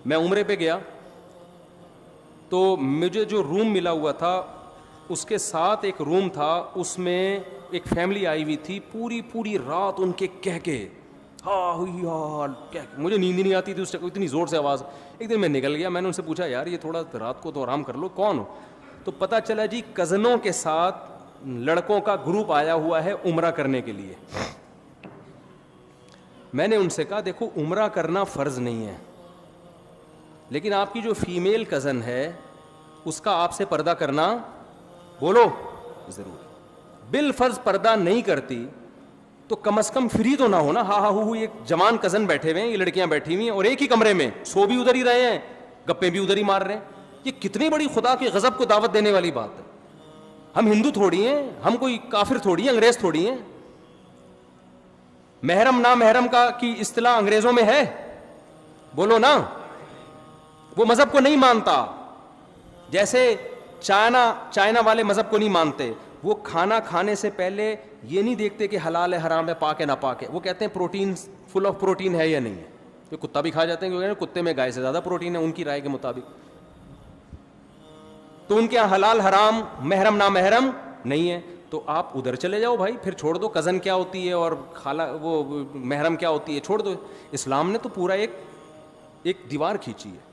میں عمرے پہ گیا تو مجھے جو روم ملا ہوا تھا اس کے ساتھ ایک روم تھا, اس میں ایک فیملی آئی ہوئی تھی, پوری رات ان کے کہہ ہاں ہوئی حال, مجھے نیند ہی نہیں آتی تھی اس کو, اتنی زور سے آواز. ایک دن میں نکل گیا, میں نے ان سے پوچھا یار یہ تھوڑا رات کو تو آرام کر لو, کون ہو؟ تو پتہ چلا جی کزنوں کے ساتھ لڑکوں کا گروپ آیا ہوا ہے عمرہ کرنے کے لیے. میں نے ان سے کہا دیکھو عمرہ کرنا فرض نہیں ہے, لیکن آپ کی جو فیمیل کزن ہے اس کا آپ سے پردہ کرنا بولو ضرور. بالفرض پردہ نہیں کرتی تو کم از کم فری تو نہ ہونا. ہاں ہاں ہو ایک جوان کزن بیٹھے ہوئے ہیں, یہ لڑکیاں بیٹھی ہوئی ہیں اور ایک ہی کمرے میں, سو بھی ادھر ہی رہے ہیں, گپے بھی ادھر ہی مار رہے ہیں. یہ کتنی بڑی خدا کے غضب کو دعوت دینے والی بات ہے. ہم ہندو تھوڑی ہیں, ہم کوئی کافر تھوڑی ہیں, انگریز تھوڑی ہیں. محرم نا محرم کا کی اصطلاح انگریزوں میں ہے؟ بولو نا. وہ مذہب کو نہیں مانتا, جیسے چائنا والے مذہب کو نہیں مانتے. وہ کھانا کھانے سے پہلے یہ نہیں دیکھتے کہ حلال ہے حرام ہے پاک ہے نہ پاک ہے, وہ کہتے ہیں پروٹین فل آف پروٹین ہے یا نہیں ہے. تو کتا بھی کھا جاتے ہیں کیونکہ کتے میں گائے سے زیادہ پروٹین ہے ان کی رائے کے مطابق. تو ان کے یہاں حلال حرام محرم نا محرم نہیں ہے. تو آپ ادھر چلے جاؤ بھائی, پھر چھوڑ دو کزن کیا ہوتی ہے اور خالہ وہ محرم کیا ہوتی ہے, چھوڑ دو. اسلام نے تو پورا ایک دیوار کھینچی ہے.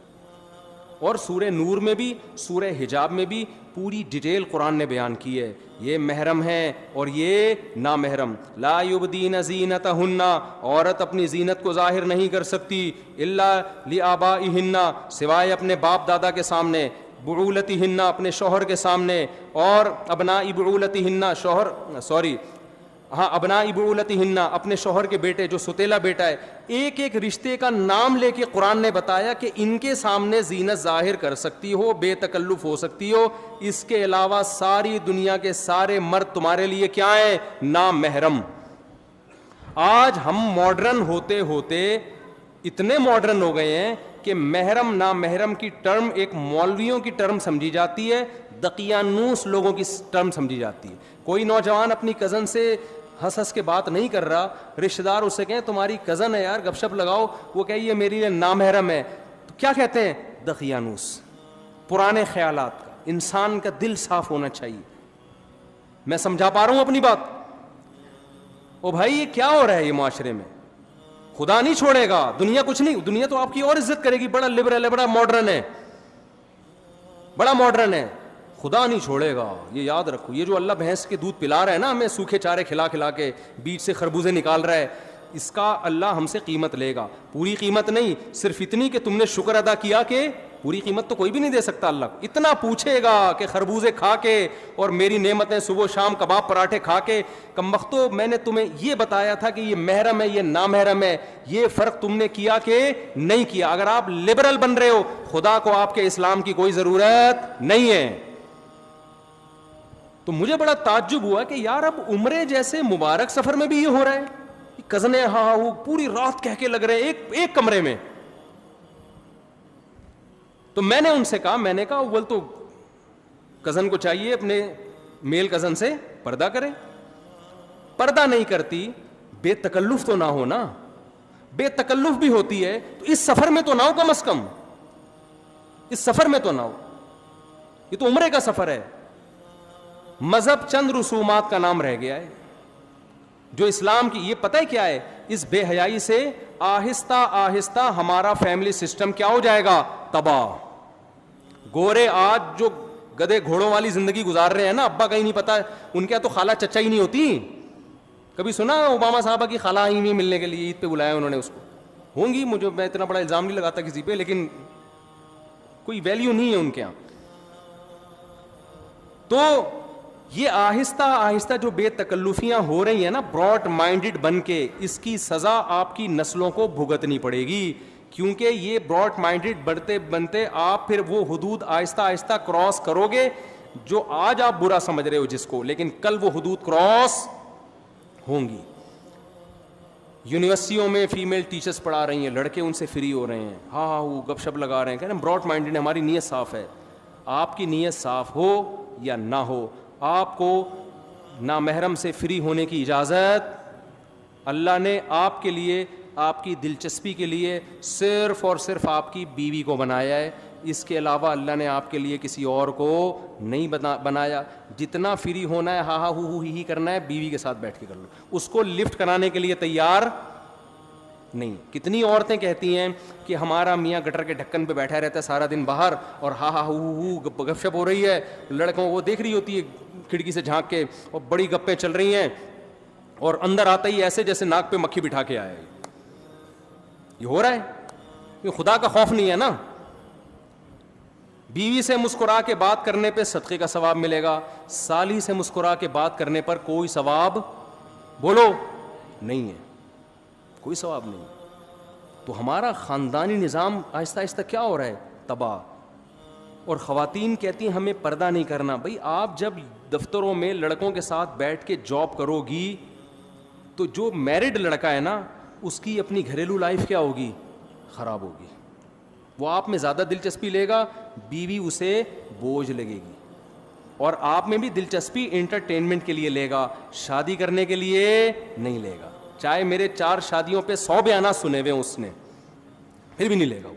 اور سورہ نور میں بھی سورہ حجاب میں بھی پوری ڈیٹیل قرآن نے بیان کی ہے. یہ محرم ہے اور یہ نامحرم. لا یبدین زینتہن, عورت اپنی زینت کو ظاہر نہیں کر سکتی الا لآبائہن, سوائے اپنے باپ دادا کے سامنے, بعولتہن, اپنے شوہر کے سامنے, اور ابناء بعولتہن, ابناء بعولتہن, اپنے شوہر کے بیٹے جو ستیلا بیٹا ہے. ایک ایک رشتے کا نام لے کے قرآن نے بتایا کہ ان کے سامنے زینت ظاہر کر سکتی ہو, بے تکلف ہو سکتی ہو. اس کے علاوہ ساری دنیا کے سارے مرد تمہارے لیے کیا ہیں؟ نامحرم. آج ہم ماڈرن ہوتے ہوتے اتنے ماڈرن ہو گئے ہیں کہ محرم نامحرم کی ٹرم ایک مولویوں کی ٹرم سمجھی جاتی ہے, دقیانوس لوگوں کی ٹرم سمجھی جاتی ہے. کوئی نوجوان اپنی کزن سے ہنس کے بات نہیں کر رہا, رشتہ دار اس سے کہیں تمہاری کزن ہے یار گپ شپ لگاؤ, وہ کہ یہ میری لیے نامحرم ہے, تو کیا کہتے ہیں؟ دقیانوس. پرانے خیالات کا. انسان کا دل صاف ہونا چاہیے. میں سمجھا پا رہا ہوں اپنی بات؟ او بھائی یہ کیا ہو رہا ہے یہ معاشرے میں؟ خدا نہیں چھوڑے گا, دنیا کچھ نہیں, دنیا تو آپ کی اور عزت کرے گی, بڑا لبرل ہے, بڑا ماڈرن ہے, بڑا ماڈرن ہے, خدا نہیں چھوڑے گا. یہ یاد رکھو. یہ جو اللہ بھینس کے دودھ پلا رہا ہے نا ہمیں, سوکھے چارے کھلا کھلا کے بیچ سے خربوزے نکال رہا ہے, اس کا اللہ ہم سے قیمت لے گا. پوری قیمت نہیں, صرف اتنی کہ تم نے شکر ادا کیا, کہ پوری قیمت تو کوئی بھی نہیں دے سکتا اللہ کو. اتنا پوچھے گا کہ خربوزے کھا کے اور میری نعمتیں صبح و شام کباب پراٹھے کھا کے, کمبختو میں نے تمہیں یہ بتایا تھا کہ یہ محرم ہے یہ نامحرم ہے, یہ فرق تم نے کیا کہ نہیں کیا. اگر آپ لبرل بن رہے ہو, خدا کو آپ کے اسلام کی کوئی ضرورت نہیں ہے. تو مجھے بڑا تعجب ہوا کہ یار اب عمرے جیسے مبارک سفر میں بھی یہ ہو رہا ہے. کزنیں ہاں وہ پوری رات کہہ کے لگ رہے ہیں ایک کمرے میں. تو میں نے ان سے کہا, میں نے کہا اول تو کزن کو چاہیے اپنے میل کزن سے پردہ کرے. پردہ نہیں کرتی, بے تکلف تو نہ ہو نا. بے تکلف بھی ہوتی ہے تو اس سفر میں تو نہ ہو, کم از کم اس سفر میں تو نہ ہو. یہ تو عمرے کا سفر ہے. مذہب چند رسومات کا نام رہ گیا ہے جو اسلام کی. یہ پتہ ہے کیا ہے؟ اس بے حیائی سے آہستہ آہستہ ہمارا فیملی سسٹم کیا ہو جائے گا؟ تباہ. گورے آج جو گدے گھوڑوں والی زندگی گزار رہے ہیں نا, ابا کہیں نہیں پتا, ان کے تو خالہ چچا ہی نہیں ہوتی. کبھی سنا اوباما صاحبہ کی خالہ آئی ہوئی ملنے کے لیے, عید پہ بلایا انہوں نے اس کو, ہوں گی, مجھے میں اتنا بڑا الزام نہیں لگاتا کسی پہ, لیکن کوئی ویلیو نہیں ہے ان کے یہاں. تو یہ آہستہ آہستہ جو بے تکلفیاں ہو رہی ہیں نا براڈ مائنڈڈ بن کے, اس کی سزا آپ کی نسلوں کو بھگتنی پڑے گی. کیونکہ یہ براڈ مائنڈڈ بڑھتے بنتے آپ پھر وہ حدود آہستہ آہستہ کراس کرو گے جو آج آپ برا سمجھ رہے ہو جس کو, لیکن کل وہ حدود کراس ہوں گی. یونیورسٹیوں میں فیمیل ٹیچرز پڑھا رہی ہیں, لڑکے ان سے فری ہو رہے ہیں, ہاں وہ گپ شپ لگا رہے ہیں, کہہ رہے ہیں براڈ مائنڈڈ ہے, ہماری نیت صاف ہے. آپ کی نیت صاف ہو یا نہ ہو, آپ کو نامحرم سے فری ہونے کی اجازت اللہ نے آپ کے لیے آپ کی دلچسپی کے لیے صرف اور صرف آپ کی بیوی کو بنایا ہے. اس کے علاوہ اللہ نے آپ کے لیے کسی اور کو نہیں بنایا. جتنا فری ہونا ہے ہاں ہاں ہو ہی کرنا ہے, بیوی کے ساتھ بیٹھ کے کر لو. اس کو لفٹ کرانے کے لیے تیار نہیں. کتنی عورتیں کہتی ہیں کہ ہمارا میاں گٹر کے ڈھکن پہ بیٹھا رہتا ہے سارا دن باہر, اور ہاں ہاں ہو گپ شپ ہو رہی ہے, لڑکوں کو دیکھ رہی ہوتی ہے کھڑکی سے جھانک کے, اور بڑی گپیں چل رہی ہیں, اور اندر آتا ہی ایسے جیسے ناک پہ مکھی بٹھا کے آیا ہے. یہ ہو رہا ہے. یہ خدا کا خوف نہیں ہے نا. بیوی سے مسکرا کے بات کرنے پہ صدقے کا ثواب ملے گا, سالی سے مسکرا کے بات کرنے پر کوئی ثواب بولو نہیں ہے, کوئی ثواب نہیں. تو ہمارا خاندانی نظام آہستہ آہستہ کیا ہو رہا ہے, تباہ. اور خواتین کہتی ہیں ہمیں پردہ نہیں کرنا. بھائی آپ جب دفتروں میں لڑکوں کے ساتھ بیٹھ کے جاب کرو گی تو جو میرڈ لڑکا ہے نا اس کی اپنی گھریلو لائف کیا ہوگی, خراب ہوگی. وہ آپ میں زیادہ دلچسپی لے گا, بیوی اسے بوجھ لگے گی. اور آپ میں بھی دلچسپی انٹرٹینمنٹ کے لیے لے گا, شادی کرنے کے لیے نہیں لے گا. چاہے میرے 4 شادیوں پہ 100 بیانات سنے ہوئے اس نے, پھر بھی نہیں لے گا.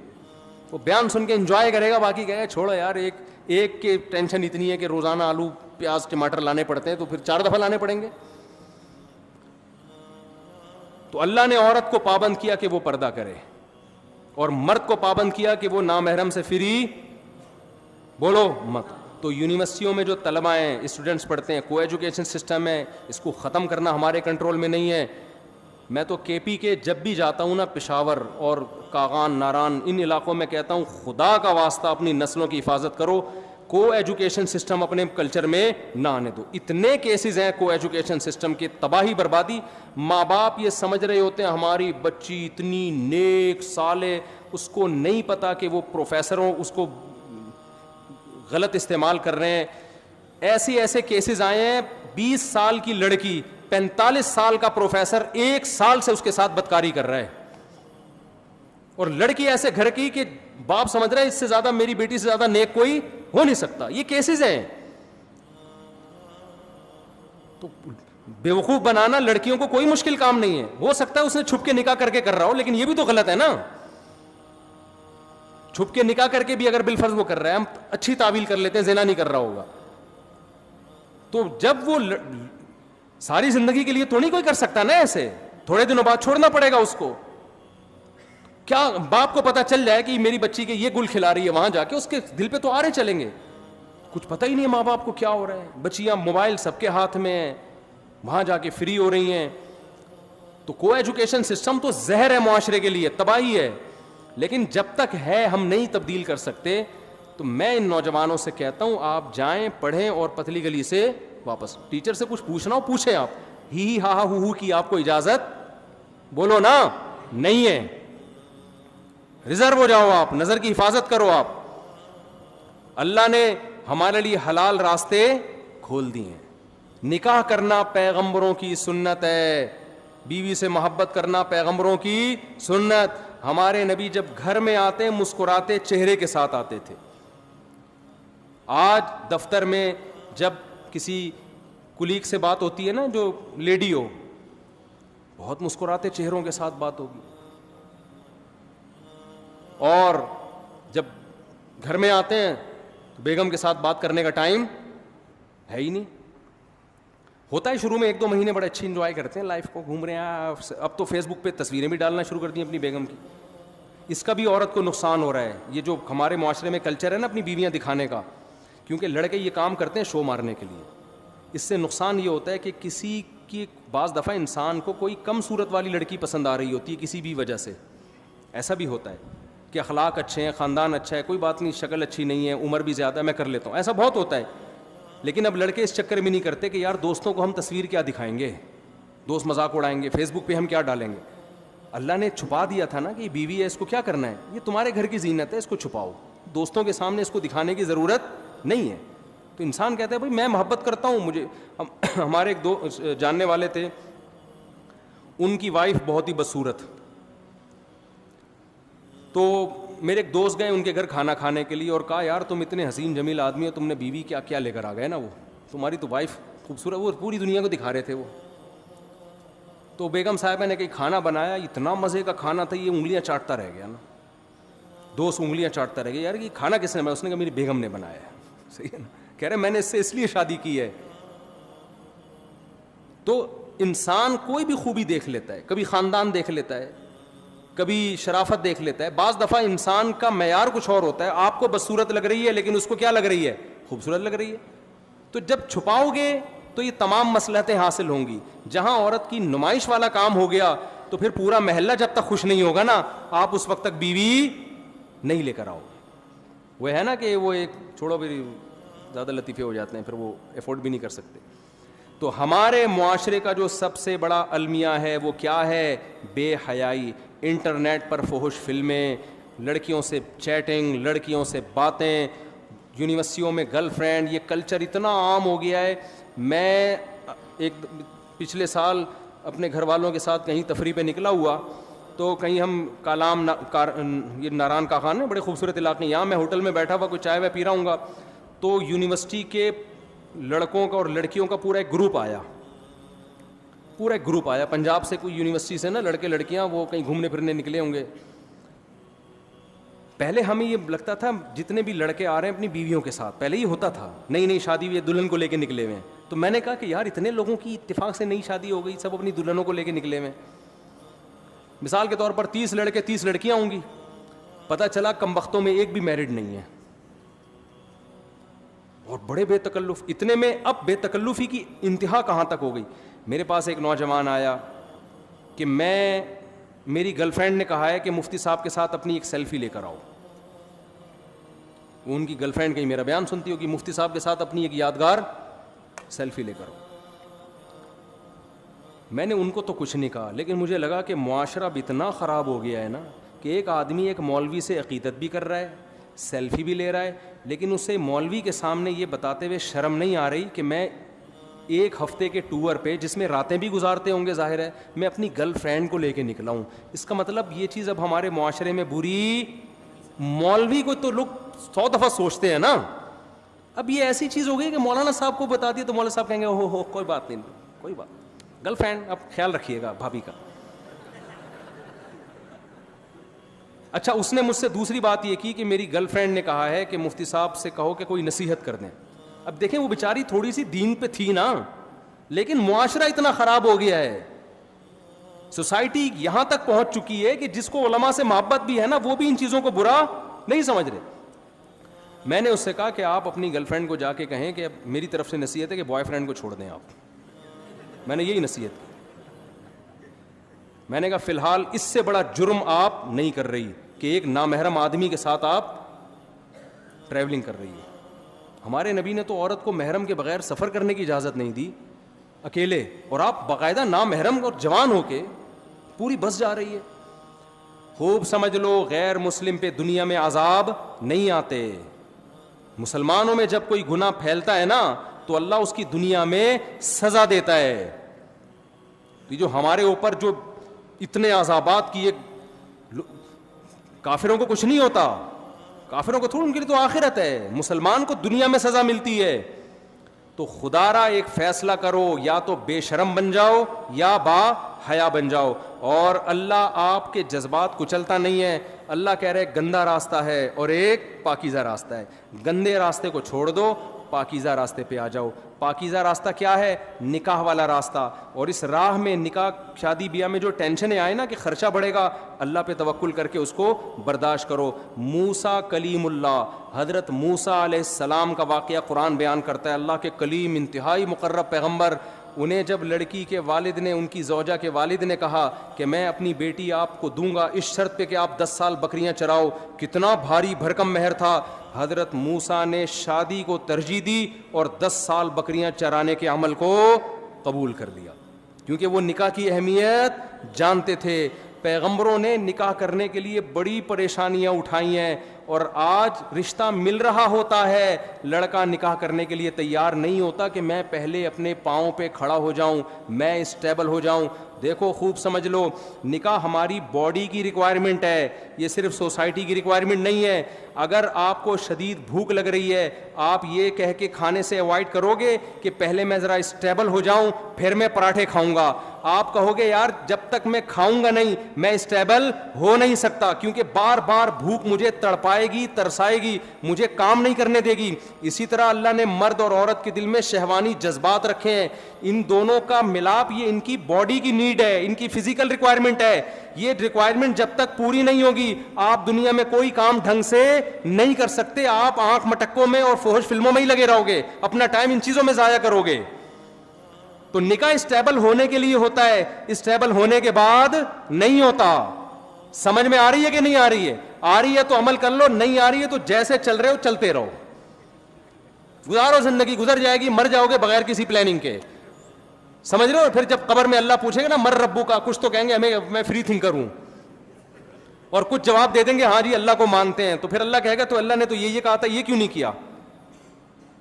وہ بیان سن کے انجوائے کرے گا, باقی کہے گا چھوڑو یار, ایک کے ٹینشن اتنی ہے کہ روزانہ آلو پیاز ٹماٹر لانے پڑتے ہیں تو پھر 4 دفعہ لانے پڑیں گے. تو اللہ نے عورت کو پابند کیا کہ وہ پردہ کرے, اور مرد کو پابند کیا کہ وہ نامحرم سے فری بولو مت. تو یونیورسٹیوں میں جو طلباء ہیں, اسٹوڈنٹس پڑھتے ہیں, کو ایجوکیشن سسٹم ہے, اس کو ختم کرنا ہمارے کنٹرول میں نہیں ہے. میں تو کے پی کے جب بھی جاتا ہوں نا, پشاور اور کاغان, ناران, ان علاقوں میں کہتا ہوں خدا کا واسطہ اپنی نسلوں کی حفاظت کرو, کو ایجوکیشن سسٹم اپنے کلچر میں نہ آنے دو. اتنے کیسز ہیں کو ایجوکیشن سسٹم کی تباہی بربادی. ماں باپ یہ سمجھ رہے ہوتے ہیں ہماری بچی اتنی نیک صالح, اس کو نہیں پتا کہ وہ پروفیسروں اس کو غلط استعمال کر رہے ہیں. ایسے کیسز آئے ہیں, 20 سال کی لڑکی 45 سال کا پروفیسر 1 سال سے اس کے ساتھ بدکاری کر رہا ہے, اور لڑکی ایسے گھر کی کہ باپ سمجھ رہا ہے اس سے زیادہ میری بیٹی سے زیادہ نیک کوئی ہو نہیں سکتا. یہ کیسز ہیں. تو بیوقوف بنانا لڑکیوں کو کوئی مشکل کام نہیں ہے. ہو سکتا ہے اس نے چھپ کے نکاح کر کے کر رہا ہو, لیکن یہ بھی تو غلط ہے نا. چھپ کے نکاح کر کے بھی اگر بالفرض وہ کر رہا ہے, ہم اچھی تعویل کر لیتے ہیں زنا نہیں کر رہا ہوگا, تو جب وہ ساری زندگی کے لیے تو نہیں کوئی کر سکتا نا ایسے, تھوڑے دنوں بعد چھوڑنا پڑے گا اس کو. کیا باپ کو پتا چل جائے کہ میری بچی کے یہ گل کھلا رہی ہے, وہاں جا کے اس کے دل پہ تو آرے چلیں گے. کچھ پتہ ہی نہیں ہے ماں باپ کو کیا ہو رہا ہے. بچیاں موبائل سب کے ہاتھ میں ہیں, وہاں جا کے فری ہو رہی ہیں. تو کو ایجوکیشن سسٹم تو زہر ہے معاشرے کے لیے, تباہی ہے. لیکن جب تک ہے ہم نہیں تبدیل کر سکتے. تو میں ان نوجوانوں سے کہتا ہوں آپ جائیں, پڑھیں, اور پتلی گلی سے واپس. ٹیچر سے کچھ پوچھنا ہو پوچھیں آپ, ہی ہا ہا ہو کی آپ کو اجازت بولو نا نہیں ہے. ریزرو ہو جاؤ آپ, نظر کی حفاظت کرو آپ. اللہ نے ہمارے لیے حلال راستے کھول دیے ہیں. نکاح کرنا پیغمبروں کی سنت ہے, بیوی سے محبت کرنا پیغمبروں کی سنت. ہمارے نبی جب گھر میں آتے مسکراتے چہرے کے ساتھ آتے تھے. آج دفتر میں جب کسی کلیگ سے بات ہوتی ہے نا, جو لیڈی ہو, بہت مسکراتے چہروں کے ساتھ بات ہوگی. اور جب گھر میں آتے ہیں تو بیگم کے ساتھ بات کرنے کا ٹائم ہے ہی نہیں. ہوتا ہے شروع میں 1-2 مہینے بڑے اچھی انجوائے کرتے ہیں لائف کو, گھوم رہے ہیں. اب تو فیس بک پہ تصویریں بھی ڈالنا شروع کر دی اپنی بیگم کی. اس کا بھی عورت کو نقصان ہو رہا ہے. یہ جو ہمارے معاشرے میں کلچر ہے نا اپنی بیویاں دکھانے کا, کیونکہ لڑکے یہ کام کرتے ہیں شو مارنے کے لیے. اس سے نقصان یہ ہوتا ہے کہ کسی کی بعض دفعہ انسان کو کوئی کم صورت والی لڑکی پسند آ رہی ہوتی ہے کسی بھی وجہ سے. ایسا بھی ہوتا ہے کہ اخلاق اچھے ہیں, خاندان اچھا ہے, کوئی بات نہیں, شکل اچھی نہیں ہے, عمر بھی زیادہ ہے, میں کر لیتا ہوں. ایسا بہت ہوتا ہے. لیکن اب لڑکے اس چکر میں نہیں کرتے کہ یار دوستوں کو ہم تصویر کیا دکھائیں گے, دوست مذاق اڑائیں گے, فیس بک پہ ہم کیا ڈالیں گے. اللہ نے چھپا دیا تھا نا کہ یہ بیوی ہے, اس کو کیا کرنا ہے, یہ تمہارے گھر کی زینت ہے, اس کو چھپاؤ. دوستوں کے سامنے اس کو دکھانے کی ضرورت نہیں ہے. تو انسان کہتا ہے بھائی میں محبت کرتا ہوں. مجھے ہمارے ایک 2 جاننے والے تھے, ان کی وائف بہت ہی بدصورت. تو میرے ایک دوست گئے ان کے گھر کھانا کھانے کے لیے, اور کہا یار تم اتنے حسین جمیل آدمی ہو, تم نے بیوی کیا کیا لے کر آ گئے نا, وہ تمہاری تو وائف خوبصورت, وہ پوری دنیا کو دکھا رہے تھے وہ. تو بیگم صاحبہ نے کہیں کھانا بنایا, اتنا مزے کا کھانا تھا, یہ انگلیاں چاٹتا رہ گیا نا, 2 انگلیاں چاٹتا رہ گیا. یار یہ کھانا کس نے بنایا؟ اس نے کہا میری بیگم نے بنایا ہے. صحیح ہے نا, کہہ رہے میں نے اس لیے شادی کی ہے. تو انسان کوئی بھی خوبی دیکھ لیتا ہے, کبھی خاندان دیکھ لیتا ہے, کبھی شرافت دیکھ لیتا ہے. بعض دفعہ انسان کا معیار کچھ اور ہوتا ہے, آپ کو بدصورت لگ رہی ہے لیکن اس کو کیا لگ رہی ہے؟ خوبصورت لگ رہی ہے. تو جب چھپاؤ گے تو یہ تمام مصلحتیں حاصل ہوں گی. جہاں عورت کی نمائش والا کام ہو گیا تو پھر پورا محلہ جب تک خوش نہیں ہوگا نا, آپ اس وقت تک بیوی نہیں لے کر آؤ. وہ ہے نا کہ وہ ایک چھوڑو, پھر زیادہ لطیفے ہو جاتے ہیں, پھر وہ افورڈ بھی نہیں کر سکتے. تو ہمارے معاشرے کا جو سب سے بڑا المیہ ہے وہ کیا ہے؟ بے حیائی. انٹرنیٹ پر فحش فلمیں, لڑکیوں سے چیٹنگ, لڑکیوں سے باتیں, یونیورسٹیوں میں گرل فرینڈ, یہ کلچر اتنا عام ہو گیا ہے. میں پچھلے سال اپنے گھر والوں کے ساتھ کہیں تفریح پہ نکلا ہوا, تو کہیں ہم کالام یہ ناران کا خان ہے, بڑے خوبصورت علاقے, یہاں میں ہوٹل میں بیٹھا ہوا کوئی چائے وائے پی رہا ہوں گا, تو یونیورسٹی کے لڑکوں کا اور لڑکیوں کا پورا ایک گروپ آیا, پنجاب سے کوئی یونیورسٹی سے نا لڑکے لڑکیاں, وہ کہیں گھومنے پھرنے نکلے ہوں گے. پہلے ہمیں یہ لگتا تھا جتنے بھی لڑکے آ رہے ہیں اپنی بیویوں کے ساتھ, پہلے ہی ہوتا تھا, نئی شادی ہوئی, دلہن کو لے کے نکلے ہوئے ہیں. تو میں نے کہا کہ یار اتنے لوگوں کی اتفاق سے نئی شادی ہو گئی, سب اپنی دلہنوں کو لے کے نکلے ہوئے. مثال کے طور پر 30 لڑکے 30 لڑکیاں ہوں گی, پتہ چلا کم وقتوں میں ایک بھی میرڈ نہیں ہے, اور بڑے بے تکلف. اتنے میں اب بے تکلفی کی انتہا کہاں تک ہو گئی. میرے پاس ایک نوجوان آیا کہ میری گرل فرینڈ نے کہا ہے کہ مفتی صاحب کے ساتھ اپنی ایک سیلفی لے کر آؤ. وہ ان کی گرل فرینڈ کہیں میرا بیان سنتی ہوگی, مفتی صاحب کے ساتھ اپنی ایک یادگار سیلفی لے کر آؤ. میں نے ان کو تو کچھ نہیں کہا, لیکن مجھے لگا کہ معاشرہ اب اتنا خراب ہو گیا ہے نا کہ ایک آدمی ایک مولوی سے عقیدت بھی کر رہا ہے, سیلفی بھی لے رہا ہے, لیکن اسے مولوی کے سامنے یہ بتاتے ہوئے شرم نہیں آ رہی کہ میں ایک ہفتے کے ٹور پہ, جس میں راتیں بھی گزارتے ہوں گے ظاہر ہے, میں اپنی گرل فرینڈ کو لے کے نکلا ہوں. اس کا مطلب یہ چیز اب ہمارے معاشرے میں بری. مولوی کو تو لوگ 100 دفعہ سوچتے ہیں نا, اب یہ ایسی چیز ہو گئی کہ مولانا صاحب کو بتا دی تو مولانا صاحب کہیں گے ہو کوئی بات نہیں, کوئی بات. گرل فرینڈ اب خیال رکھیے گا بھابھی کا. اچھا, اس نے مجھ سے دوسری بات یہ کی کہ میری گرل فرینڈ نے کہا ہے کہ مفتی صاحب سے کہو کہ کوئی نصیحت کر دیں. اب دیکھیں وہ بیچاری تھوڑی سی دین پہ تھی نا, لیکن معاشرہ اتنا خراب ہو گیا ہے, سوسائٹی یہاں تک پہنچ چکی ہے کہ جس کو علماء سے محبت بھی ہے نا, وہ بھی ان چیزوں کو برا نہیں سمجھ رہے. میں نے اس سے کہا کہ آپ اپنی گرل فرینڈ کو جا کے کہیں کہ میری طرف سے نصیحت ہے کہ بوائے فرینڈ کو چھوڑ دیں آپ. میں نے یہی نصیحت کی. میں نے کہا فی الحال اس سے بڑا جرم آپ نہیں کر رہی کہ ایک نامحرم آدمی کے ساتھ آپ ٹریولنگ کر رہی ہے. ہمارے نبی نے تو عورت کو محرم کے بغیر سفر کرنے کی اجازت نہیں دی اکیلے, اور آپ باقاعدہ نامحرم اور جوان ہو کے پوری بس جا رہی ہے. خوب سمجھ لو, غیر مسلم پہ دنیا میں عذاب نہیں آتے. مسلمانوں میں جب کوئی گناہ پھیلتا ہے نا تو اللہ اس کی دنیا میں سزا دیتا ہے. تو جو ہمارے اوپر جو اتنے عذابات کیے, کافروں کو کچھ نہیں ہوتا, کافروں کو تھوڑا, ان کے لیے تو آخرت ہے. مسلمان کو دنیا میں سزا ملتی ہے. تو خدا را ایک فیصلہ کرو, یا تو بے شرم بن جاؤ یا با حیا بن جاؤ. اور اللہ آپ کے جذبات کچلتا نہیں ہے. اللہ کہہ رہے گندا راستہ ہے اور ایک پاکیزہ راستہ ہے. گندے راستے کو چھوڑ دو, پاکیزہ راستے پہ آ جاؤ. پاکیزہ راستہ کیا ہے؟ نکاح والا راستہ. اور اس راہ میں نکاح شادی بیاہ میں جو ٹینشنیں آئے نا کہ خرچہ بڑھے گا, اللہ پہ توکل کر کے اس کو برداشت کرو. موسیٰ کلیم اللہ, حضرت موسیٰ علیہ السلام کا واقعہ قرآن بیان کرتا ہے. اللہ کے کلیم, انتہائی مقرب پیغمبر, انہیں جب لڑکی کے والد نے, ان کی زوجہ کے والد نے کہا کہ میں اپنی بیٹی آپ کو دوں گا اس شرط پہ کہ آپ 10 سال بکریاں چراؤ, کتنا بھاری بھرکم مہر تھا. حضرت موسیٰ نے شادی کو ترجیح دی اور 10 سال بکریاں چرانے کے عمل کو قبول کر لیا, کیونکہ وہ نکاح کی اہمیت جانتے تھے. پیغمبروں نے نکاح کرنے کے لیے بڑی پریشانیاں اٹھائی ہیں, اور آج رشتہ مل رہا ہوتا ہے, لڑکا نکاح کرنے کے لیے تیار نہیں ہوتا کہ میں پہلے اپنے پاؤں پہ کھڑا ہو جاؤں, میں اسٹیبل ہو جاؤں. دیکھو خوب سمجھ لو, نکاح ہماری باڈی کی ریکوائرمنٹ ہے, یہ صرف سوسائٹی کی ریکوائرمنٹ نہیں ہے. اگر آپ کو شدید بھوک لگ رہی ہے, آپ یہ کہہ کے کھانے سے اوائڈ کرو گے کہ پہلے میں ذرا اسٹیبل ہو جاؤں پھر میں پراٹھے کھاؤں گا. آپ کہو گے یار جب تک میں کھاؤں گا نہیں میں اسٹیبل ہو نہیں سکتا, کیونکہ بار بار بھوک مجھے تڑپائے گی, ترسائے گی, مجھے کام نہیں کرنے دے گی. اسی طرح اللہ نے مرد اور عورت کے دل میں شہوانی جذبات رکھے ہیں, ان دونوں کا ملاپ یہ ان کی باڈی کی نیڈ ہے, ان کی فزیکل ریکوائرمنٹ ہے. یہ ریکوائرمنٹ جب تک پوری نہیں ہوگی آپ دنیا میں کوئی کام ڈھنگ سے نہیں کر سکتے. آپ آنکھ مٹکوں میں اور فحش فلموں میں ہی لگے رہو گے, اپنا ٹائم ان چیزوں میں ضائع کرو گے. تو نکاح اسٹیبل ہونے کے لیے ہوتا ہے, اسٹیبل ہونے کے بعد نہیں ہوتا. سمجھ میں آ رہی ہے کہ نہیں آ رہی ہے؟ آ رہی ہے تو عمل کر لو, نہیں آ رہی ہے تو جیسے چل رہے ہو چلتے رہو, گزارو, زندگی گزر جائے گی, مر جاؤ گے بغیر کسی پلاننگ کے. سمجھ رہے ہو؟ پھر جب قبر میں اللہ پوچھے گا نا مر ربو کا, کچھ تو کہیں گے ہمیں میں فری تھنکر ہوں, اور کچھ جواب دے دیں گے ہاں جی اللہ کو مانتے ہیں. تو پھر اللہ کہے گا تو اللہ نے تو یہ کہا تھا, یہ کیوں نہیں کیا؟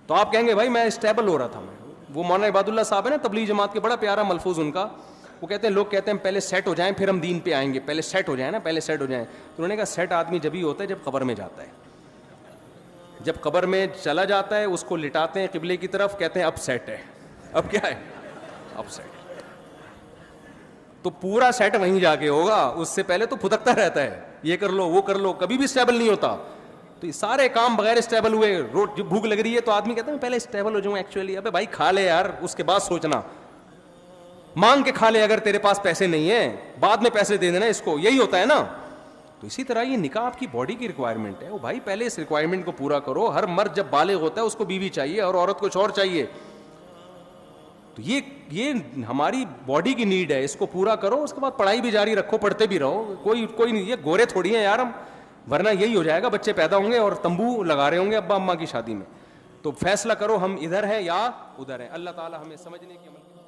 تو آپ کہیں گے بھائی میں اسٹیبل ہو رہا تھا. وہ مولانا عباد اللہ صاحب ہے نا تبلیغ جماعت کے, بڑا پیارا ملفوظ ان کا, وہ کہتے ہیں لوگ کہتے ہیں پہلے سیٹ ہو جائیں پھر ہم دین پہ آئیں گے, پہلے سیٹ ہو جائیں نا, پہلے سیٹ ہو جائیں. تو انہوں نے کہا سیٹ آدمی جب ہی ہوتا ہے جب قبر میں جاتا ہے. جب قبر میں چلا جاتا ہے اس کو لٹاتے ہیں قبلے کی طرف, کہتے ہیں اب سیٹ ہے. اب کیا ہے؟ اب سیٹ. تو پورا سیٹ وہیں جا کے ہوگا, اس سے پہلے تو پھدکتا رہتا ہے, یہ کر لو وہ کر لو, کبھی بھی اسٹیبل نہیں ہوتا. تو یہ سارے کام بغیر اسٹیبل ہوئے. جب بھوک لگ رہی ہے تو آدمی کہتا ہے پہلے اسٹیبل ہو جاؤں. ایکچولی ابے بھائی کھا لے یار, اس کے بعد سوچنا, مانگ کے کھا لے اگر تیرے پاس پیسے نہیں ہیں, بعد میں پیسے دے دینا اس کو, یہی ہوتا ہے نا. تو اسی طرح یہ نکاح آپ کی باڈی کی ریکوائرمنٹ ہے, وہ بھائی پہلے اس ریکوائرمنٹ کو پورا کرو. ہر مرد جب بالغ ہوتا ہے اس کو بیوی چاہیے اور عورت کچھ اور چاہیے. تو یہ ہماری باڈی کی نیڈ ہے, اس کو پورا کرو, اس کے بعد پڑھائی بھی جاری رکھو, پڑھتے بھی رہو. کوئی نہیں, یہ گورے تھوڑی ہیں یار ہم, ورنہ یہی ہو جائے گا, بچے پیدا ہوں گے اور تمبو لگا رہے ہوں گے ابا اماں کی شادی میں. تو فیصلہ کرو ہم ادھر ہیں یا ادھر ہیں. اللہ تعالی ہمیں سمجھنے کی